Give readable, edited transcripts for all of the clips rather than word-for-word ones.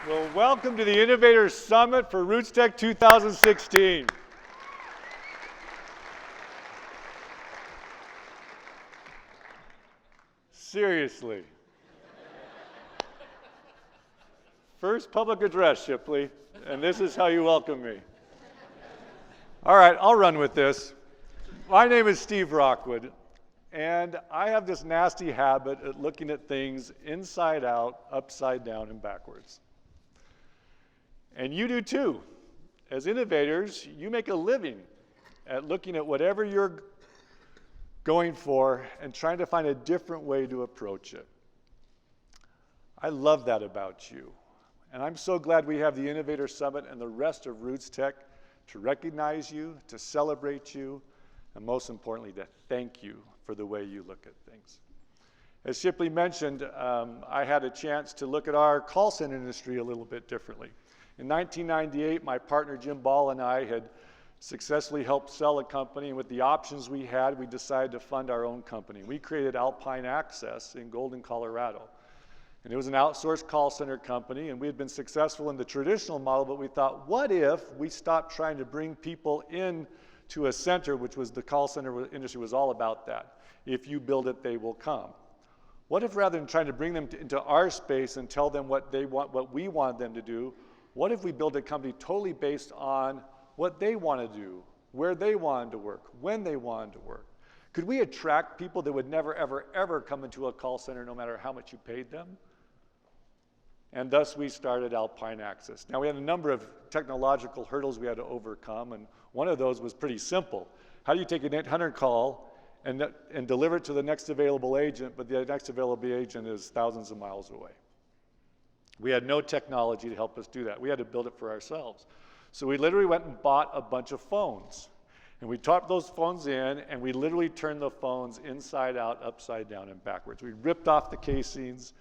Well, welcome to the Innovator Summit for RootsTech 2016. Seriously. First public address, Shipley, and this is how you welcome me. All right, I'll run with this. My name is Steve Rockwood, and I have this nasty habit of looking at things inside out, upside down, and backwards. And you do too. As innovators, you make a living at looking at whatever you're going for and trying to find a different way to approach it. I love that about you. And I'm so glad we have the Innovator Summit and the rest of RootsTech to recognize you, to celebrate you, and most importantly, to thank you for the way you look at things. As Shipley mentioned, I had a chance to look at our call center industry a little bit differently. In 1998, my partner Jim Ball and I had successfully helped sell a company, and with the options we had, we decided to fund our own company. We created Alpine Access in Golden, Colorado. And it was an outsourced call center company, and we had been successful in the traditional model, but we thought, what if we stopped trying to bring people in to a center, which was the call center industry was all about that. If you build it, they will come. What if rather than trying to bring them into our space and tell them what they want, what we wanted them to do, what if we built a company totally based on what they want to do, where they wanted to work, when they wanted to work? Could we attract people that would never, ever, ever come into a call center no matter how much you paid them? And thus we started Alpine Access. Now we had a number of technological hurdles we had to overcome, and one of those was pretty simple. How do you take an 800 call and deliver it to the next available agent, but the next available agent is thousands of miles away? We had no technology to help us do that. We had to build it for ourselves. So we literally went and bought a bunch of phones. And we topped those phones in, and we literally turned the phones inside out, upside down, and backwards. We ripped off the casings,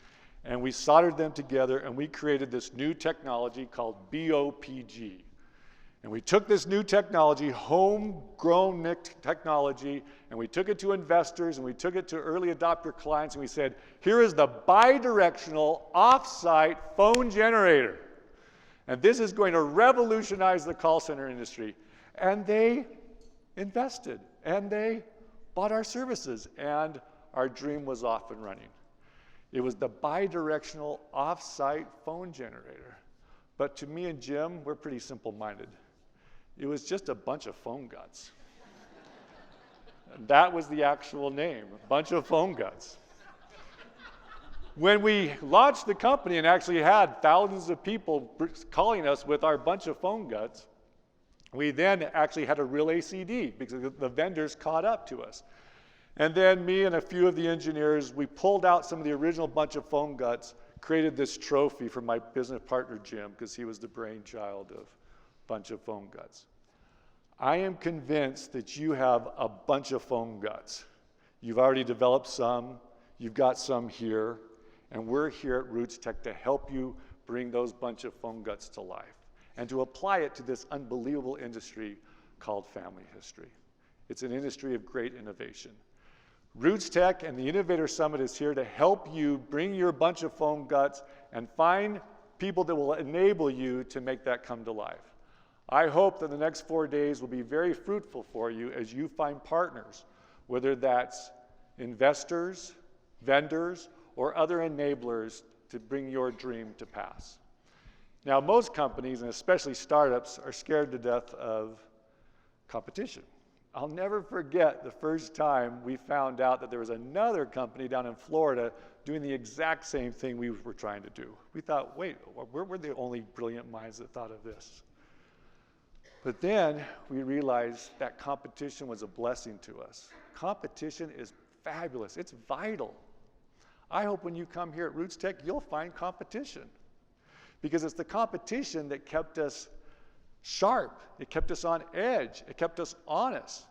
and we soldered them together, and we created this new technology called BOPG. And we took this new technology, homegrown technology, and we took it to investors, and we took it to early adopter clients, and we said, here is the bi-directional off-site phone generator. And this is going to revolutionize the call center industry. And they invested, and they bought our services, and our dream was off and running. It was the bi-directional off-site phone generator. But to me and Jim, we're pretty simple-minded. It was just a bunch of phone guts. And that was the actual name, a bunch of phone guts. When we launched the company and actually had thousands of people calling us with our bunch of phone guts, we then actually had a real ACD because the vendors caught up to us. And then me and a few of the engineers, we pulled out some of the original bunch of phone guts, created this trophy for my business partner Jim because he was the brainchild of bunch of phone guts. I am convinced that you have a bunch of phone guts. You've already developed some, you've got some here, and we're here at RootsTech to help you bring those bunch of phone guts to life and to apply it to this unbelievable industry called family history. It's an industry of great innovation. RootsTech and the Innovator Summit is here to help you bring your bunch of phone guts and find people that will enable you to make that come to life. I hope that the next 4 days will be very fruitful for you as you find partners, whether that's investors, vendors, or other enablers to bring your dream to pass. Now, most companies, and especially startups, are scared to death of competition. I'll never forget the first time we found out that there was another company down in Florida doing the exact same thing we were trying to do. We thought, wait, we're the only brilliant minds that thought of this. But then we realized that competition was a blessing to us. Competition is fabulous. It's vital. I hope when you come here at RootsTech, you'll find competition. Because it's the competition that kept us sharp. It kept us on edge. It kept us honest.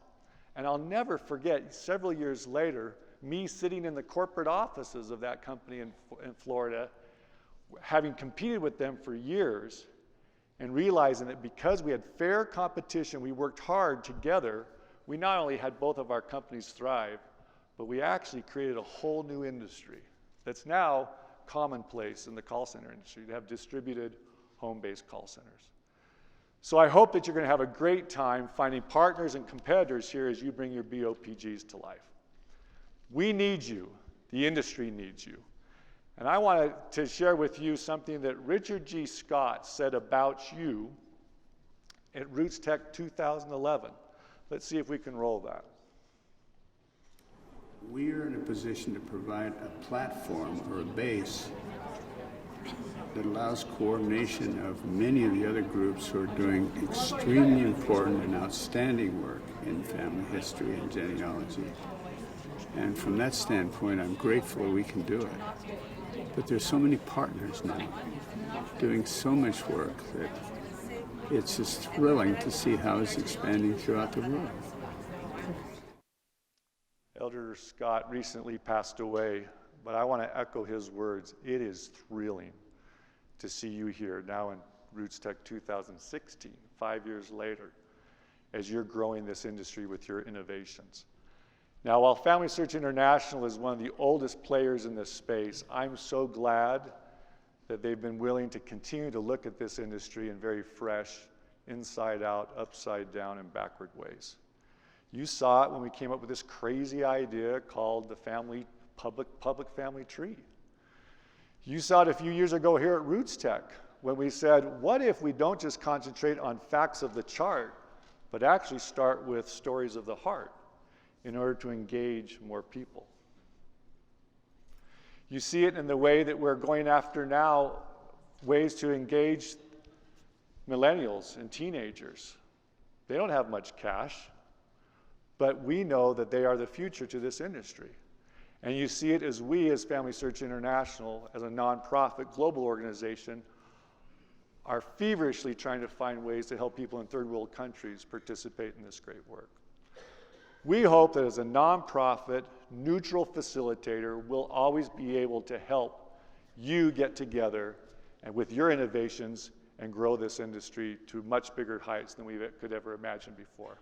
And I'll never forget, several years later, me sitting in the corporate offices of that company in Florida, having competed with them for years, and realizing that because we had fair competition, we worked hard together, we not only had both of our companies thrive, but we actually created a whole new industry that's now commonplace in the call center industry to have distributed home-based call centers. So I hope that you're going to have a great time finding partners and competitors here as you bring your BOPGs to life. We need you. The industry needs you. And I wanted to share with you something that Richard G. Scott said about you at RootsTech 2011. Let's see if we can roll that. We are in a position to provide a platform or a base that allows coordination of many of the other groups who are doing extremely important and outstanding work in family history and genealogy. And from that standpoint, I'm grateful we can do it. But there's so many partners now doing so much work that it's just thrilling to see how it's expanding throughout the world. Elder Scott recently passed away, but I want to echo his words. It is thrilling to see you here now in RootsTech 2016, 5 years later, as you're growing this industry with your innovations. Now, while FamilySearch International is one of the oldest players in this space, I'm so glad that they've been willing to continue to look at this industry in very fresh, inside out, upside down, and backward ways. You saw it when we came up with this crazy idea called the public family tree. You saw it a few years ago here at RootsTech when we said, what if we don't just concentrate on facts of the chart, but actually start with stories of the heart in order to engage more people? You see it in the way that we're going after now, ways to engage millennials and teenagers. They don't have much cash, but we know that they are the future to this industry. And you see it as we, as FamilySearch International, as a nonprofit global organization, are feverishly trying to find ways to help people in third world countries participate in this great work. We hope that as a nonprofit, neutral facilitator, we'll always be able to help you get together and with your innovations and grow this industry to much bigger heights than we could ever imagine before.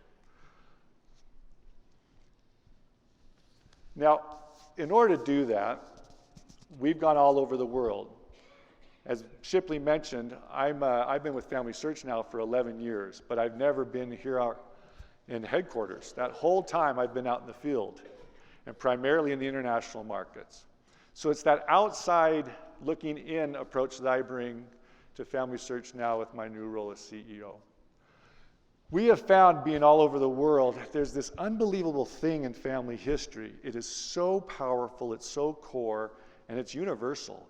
Now, in order to do that, we've gone all over the world. As Shipley mentioned, I've been with FamilySearch now for 11 years, but I've never been here in headquarters. That whole time I've been out in the field, and primarily in the international markets. So it's that outside looking in approach that I bring to FamilySearch now with my new role as CEO. We have found, being all over the world, there's this unbelievable thing in family history. It is so powerful, it's so core, and it's universal.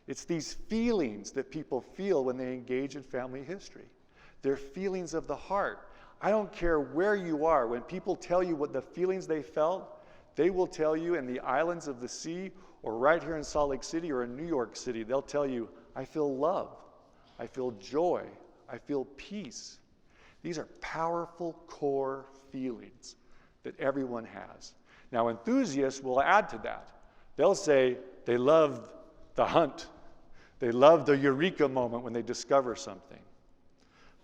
It's these feelings that people feel when they engage in family history. They're feelings of the heart. I don't care where you are. When people tell you what the feelings they felt, they will tell you in the islands of the sea, or right here in Salt Lake City or in New York City, they'll tell you, I feel love, I feel joy, I feel peace. These are powerful core feelings that everyone has. Now, enthusiasts will add to that. They'll say they love the hunt. They love the eureka moment when they discover something.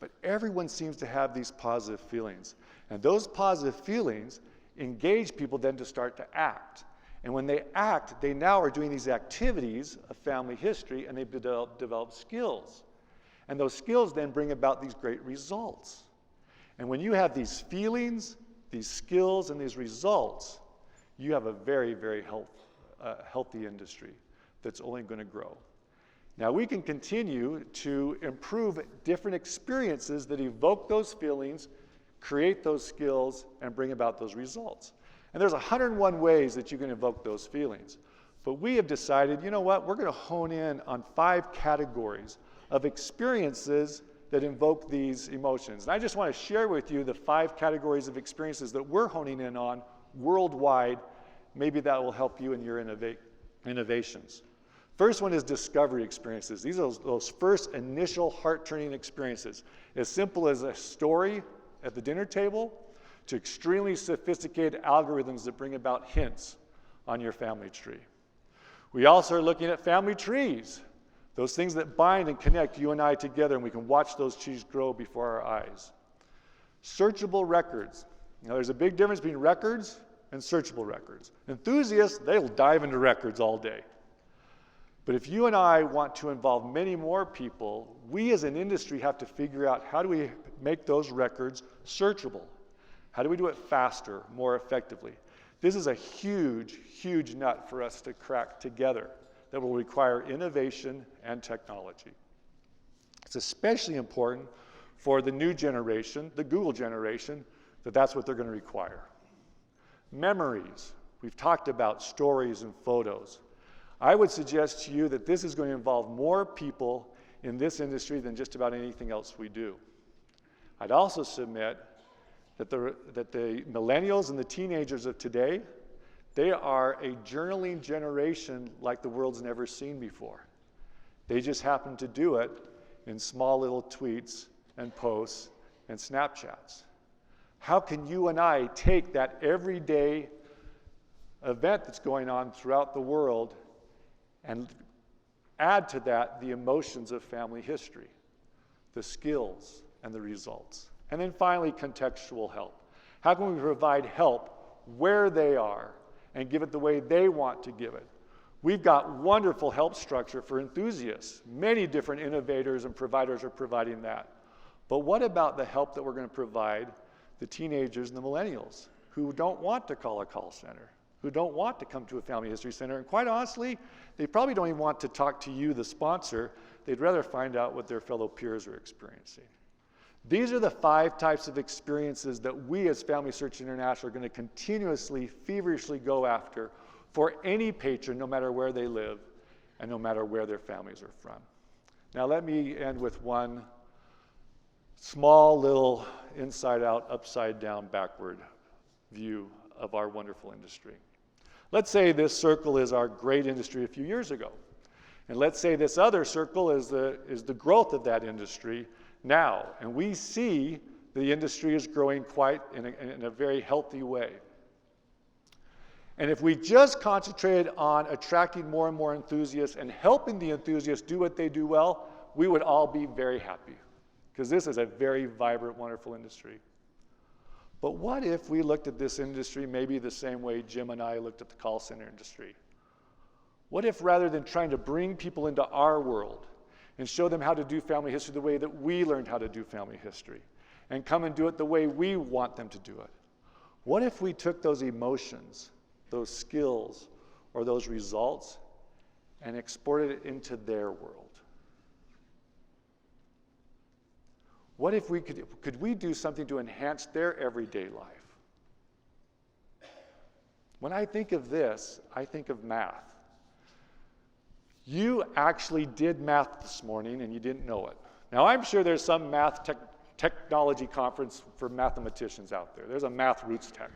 But everyone seems to have these positive feelings. And those positive feelings engage people then to start to act. And when they act, they now are doing these activities of family history, and they've developed skills. And those skills then bring about these great results. And when you have these feelings, these skills, and these results, you have a very, very healthy industry that's only going to grow. Now, we can continue to improve different experiences that evoke those feelings, create those skills, and bring about those results. And there's 101 ways that you can evoke those feelings. But we have decided, you know what, we're going to hone in on 5 categories of experiences that invoke these emotions. And I just want to share with you the 5 categories of experiences that we're honing in on worldwide. Maybe that will help you in your innovations. First one is discovery experiences. These are those first initial heart-turning experiences. As simple as a story at the dinner table to extremely sophisticated algorithms that bring about hints on your family tree. We also are looking at family trees. Those things that bind and connect you and I together, and we can watch those trees grow before our eyes. Searchable records. Now, there's a big difference between records and searchable records. Enthusiasts, they'll dive into records all day. But if you and I want to involve many more people, we as an industry have to figure out how do we make those records searchable? How do we do it faster, more effectively? This is a huge, huge nut for us to crack together that will require innovation and technology. It's especially important for the new generation, the Google generation, that's what they're going to require. Memories. We've talked about stories and photos. I would suggest to you that this is going to involve more people in this industry than just about anything else we do. I'd also submit that the millennials and the teenagers of today, they are a journaling generation like the world's never seen before. They just happen to do it in small little tweets and posts and Snapchats. How can you and I take that everyday event that's going on throughout the world and add to that the emotions of family history, the skills and the results? And then finally, contextual help. How can we provide help where they are and give it the way they want to give it? We've got wonderful help structure for enthusiasts. Many different innovators and providers are providing that. But what about the help that we're going to provide the teenagers and the millennials who don't want to call a call center, who don't want to come to a family history center? And quite honestly, they probably don't even want to talk to you, the sponsor. They'd rather find out what their fellow peers are experiencing. These are the 5 types of experiences that we as FamilySearch International are going to continuously, feverishly go after for any patron, no matter where they live and no matter where their families are from. Now let me end with one small little inside out, upside down, backward view of our wonderful industry. Let's say this circle is our great industry a few years ago. And let's say this other circle is the growth of that industry now. And we see the industry is growing quite in a very healthy way. And if we just concentrated on attracting more and more enthusiasts and helping the enthusiasts do what they do well, we would all be very happy, because this is a very vibrant, wonderful industry. But what if we looked at this industry maybe the same way Jim and I looked at the call center industry? What if rather than trying to bring people into our world and show them how to do family history the way that we learned how to do family history and come and do it the way we want them to do it, what if we took those emotions, those skills, or those results and exported it into their world? What if we could we do something to enhance their everyday life? When I think of this, I think of math. You actually did math this morning and you didn't know it. Now I'm sure there's some math technology conference for mathematicians out there. There's a math RootsTech.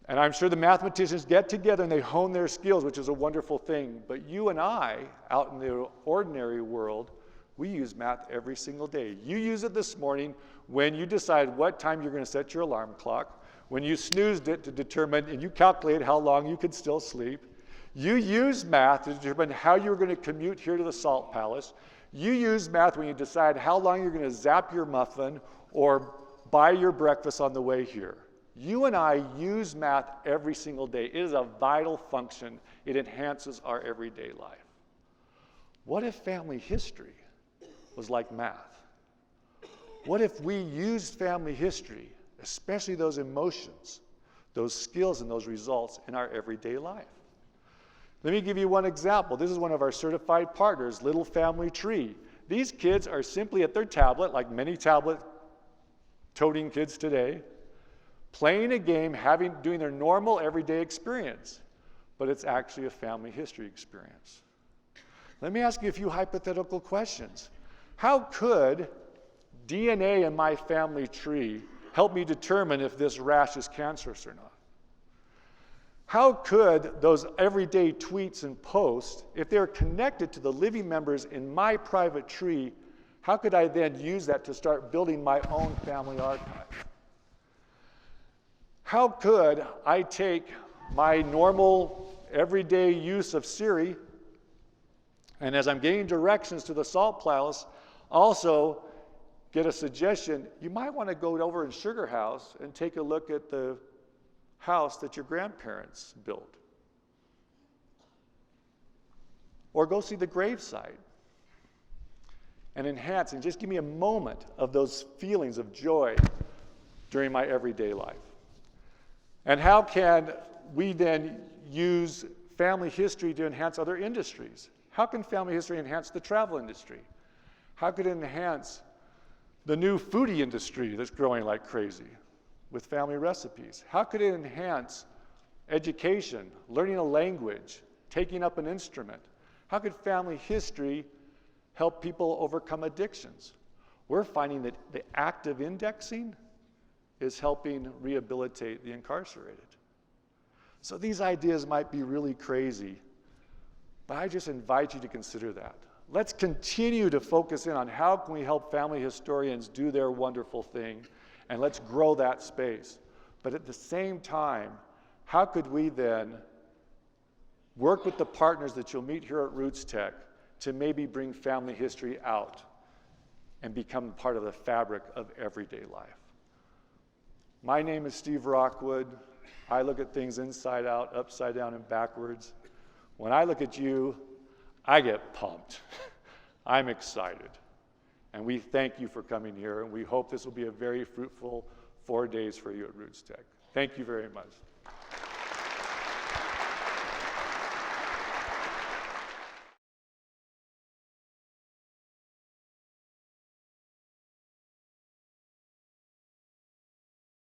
And I'm sure the mathematicians get together and they hone their skills, which is a wonderful thing. But you and I, out in the ordinary world, we use math every single day. You use it this morning when you decide what time you're going to set your alarm clock, when you snoozed it to determine, and you calculate how long you could still sleep. You use math to determine how you're going to commute here to the Salt Palace. You use math when you decide how long you're going to zap your muffin or buy your breakfast on the way here. You and I use math every single day. It is a vital function. It enhances our everyday life. What if family history was like math? What if we used family history, especially those emotions, those skills, and those results in our everyday life? Let me give you one example. This is one of our certified partners, Little Family Tree. These kids are simply at their tablet, like many tablet-toting kids today, playing a game, doing their normal everyday experience, but it's actually a family history experience. Let me ask you a few hypothetical questions. How could DNA in my family tree help me determine if this rash is cancerous or not? How could those everyday tweets and posts, if they're connected to the living members in my private tree, how could I then use that to start building my own family archive? How could I take my normal everyday use of Siri, and as I'm getting directions to the Salt Palace, also get a suggestion, you might want to go over in Sugar House and take a look at the house that your grandparents built. or go see the gravesite and enhance and just give me a moment of those feelings of joy during my everyday life. And how can we then use family history to enhance other industries? How can family history enhance the travel industry? How could it enhance the new foodie industry that's growing like crazy with family recipes? How could it enhance education, learning a language, taking up an instrument? How could family history help people overcome addictions? We're finding that the act of indexing is helping rehabilitate the incarcerated. So these ideas might be really crazy, but I just invite you to consider that. Let's continue to focus in on how can we help family historians do their wonderful thing, and let's grow that space. But at the same time, how could we then work with the partners that you'll meet here at RootsTech to maybe bring family history out and become part of the fabric of everyday life? My name is Steve Rockwood. I look at things inside out, upside down, and backwards. When I look at you, I get pumped. I'm excited. And we thank you for coming here, and we hope this will be a very fruitful 4 days for you at RootsTech. Thank you very much.